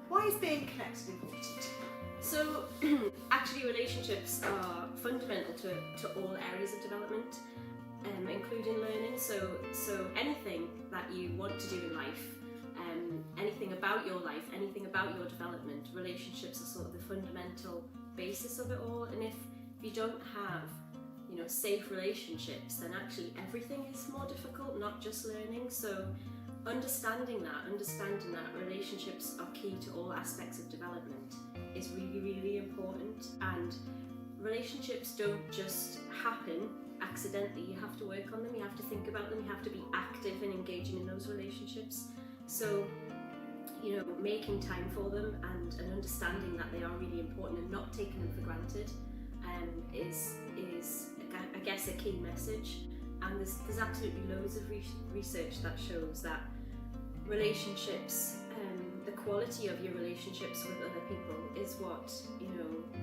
Why is being connected important? So actually relationships are fundamental to all areas of development, including learning. So anything that you want to do in life, anything about your life, anything about your development, relationships are sort of the fundamental basis of it all. And if you don't have, safe relationships, then actually everything is more difficult, not just learning. So understanding that relationships are key to all aspects of development is really, really important. And relationships don't just happen accidentally. You have to work on them, you have to think about them, you have to be active and engaging in those relationships. So making time for them and understanding that they are really important and not taking them for granted is I guess a key message. And there's absolutely loads of research that shows that relationships, the quality of your relationships with other people is what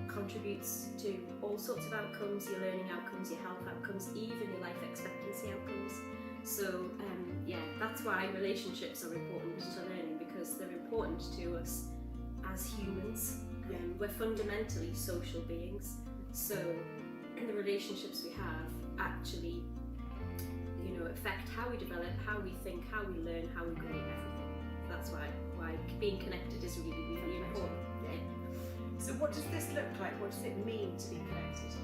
contributes to all sorts of outcomes, your learning outcomes, your health outcomes, even your life expectancy outcomes. So that's why relationships are important to learning, because they're important to us as humans. We're fundamentally social beings, so the relationships we have actually affect how we develop, how we think, how we learn, how we grow, everything. That's why being connected is really, really important. Yeah. So what does this look like? What does it mean to be connected?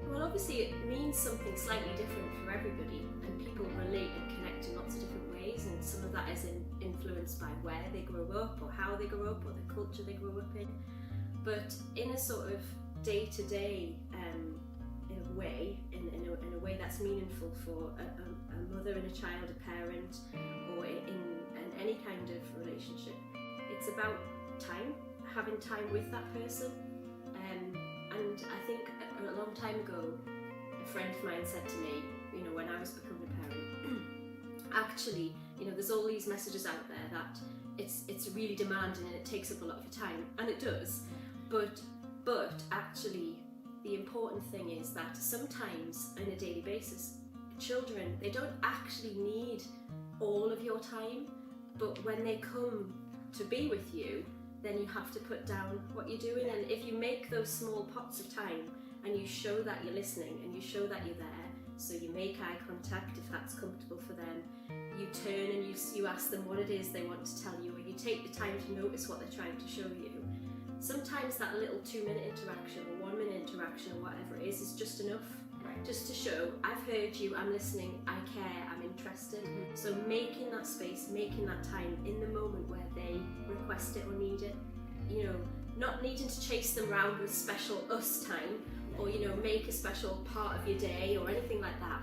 Well, obviously it means something slightly different for everybody, and people relate and connect in lots of different ways, and some of that is influenced by where they grow up or how they grow up or the culture they grow up in. But in a sort of day-to-day way, in a way that's meaningful for a mother and a child, a parent, or in any kind of relationship, it's about time, having time with that person. And I think a long time ago, a friend of mine said to me, when I was becoming a parent, actually, there's all these messages out there that it's really demanding and it takes up a lot of your time, and it does, but actually the important thing is that sometimes on a daily basis, children, they don't actually need all of your time, but when they come to be with you, then you have to put down what you're doing. And if you make those small pots of time and you show that you're listening and you show that you're there, so you make eye contact if that's comfortable for them, you turn and you ask them what it is they want to tell you, or you take the time to notice what they're trying to show you. Sometimes that little 2-minute interaction or 1-minute interaction or whatever it is just enough. Right. Just to show, I've heard you, I'm listening, I care, I'm interested. Mm-hmm. So making that space, making that time in the moment where they request it or need it, not needing to chase them around with special us time, or make a special part of your day or anything like that.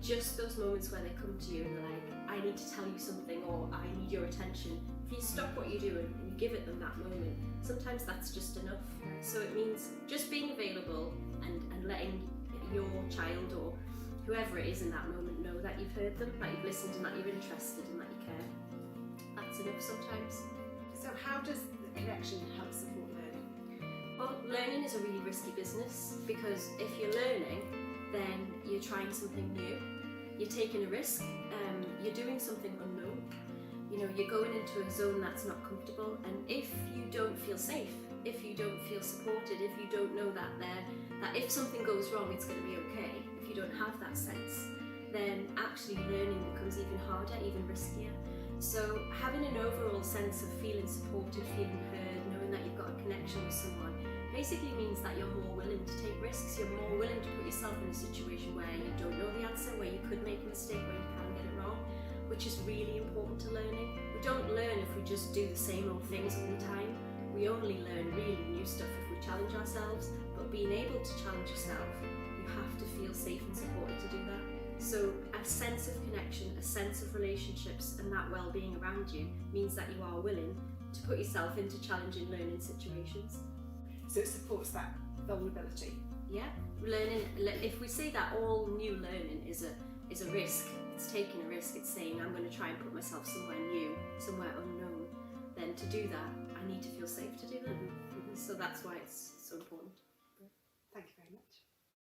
Just those moments where they come to you and they're like, I need to tell you something, or I need your attention. If you stop what you're doing and you give it them that moment, sometimes that's just enough. So it means just being available and letting your child or whoever it is in that moment know that you've heard them, that you've listened, and that you're interested and that you care. That's enough sometimes. So how does the connection help support learning? Well, learning is a really risky business, because if you're learning, then you're trying something new, you're taking a risk, you're doing something unknown, you're going into a zone that's not comfortable. And if you don't feel safe, if you don't feel supported, if you don't know that if something goes wrong it's going to be okay, if you don't have that sense, then actually learning becomes even harder, even riskier. So having an overall sense of feeling supported, feeling heard, knowing that you've got a connection with someone, basically means that you're more willing to take risks, you're more willing to put yourself in a situation where you don't know the answer, where you could make a mistake, where you can get it wrong, which is really important to learning. We don't learn if we just do the same old things all the time. We only learn really new stuff if we challenge ourselves, but being able to challenge yourself, you have to feel safe and supported to do that. So a sense of connection, a sense of relationships and that well-being around you means that you are willing to put yourself into challenging learning situations. So it supports that vulnerability. Yeah, learning, if we say that all new learning is a risk, it's taking a risk, it's saying I'm going to try and put myself somewhere new, somewhere unknown, then to do that I need to feel safe to do that. Mm-hmm. So that's why it's so important.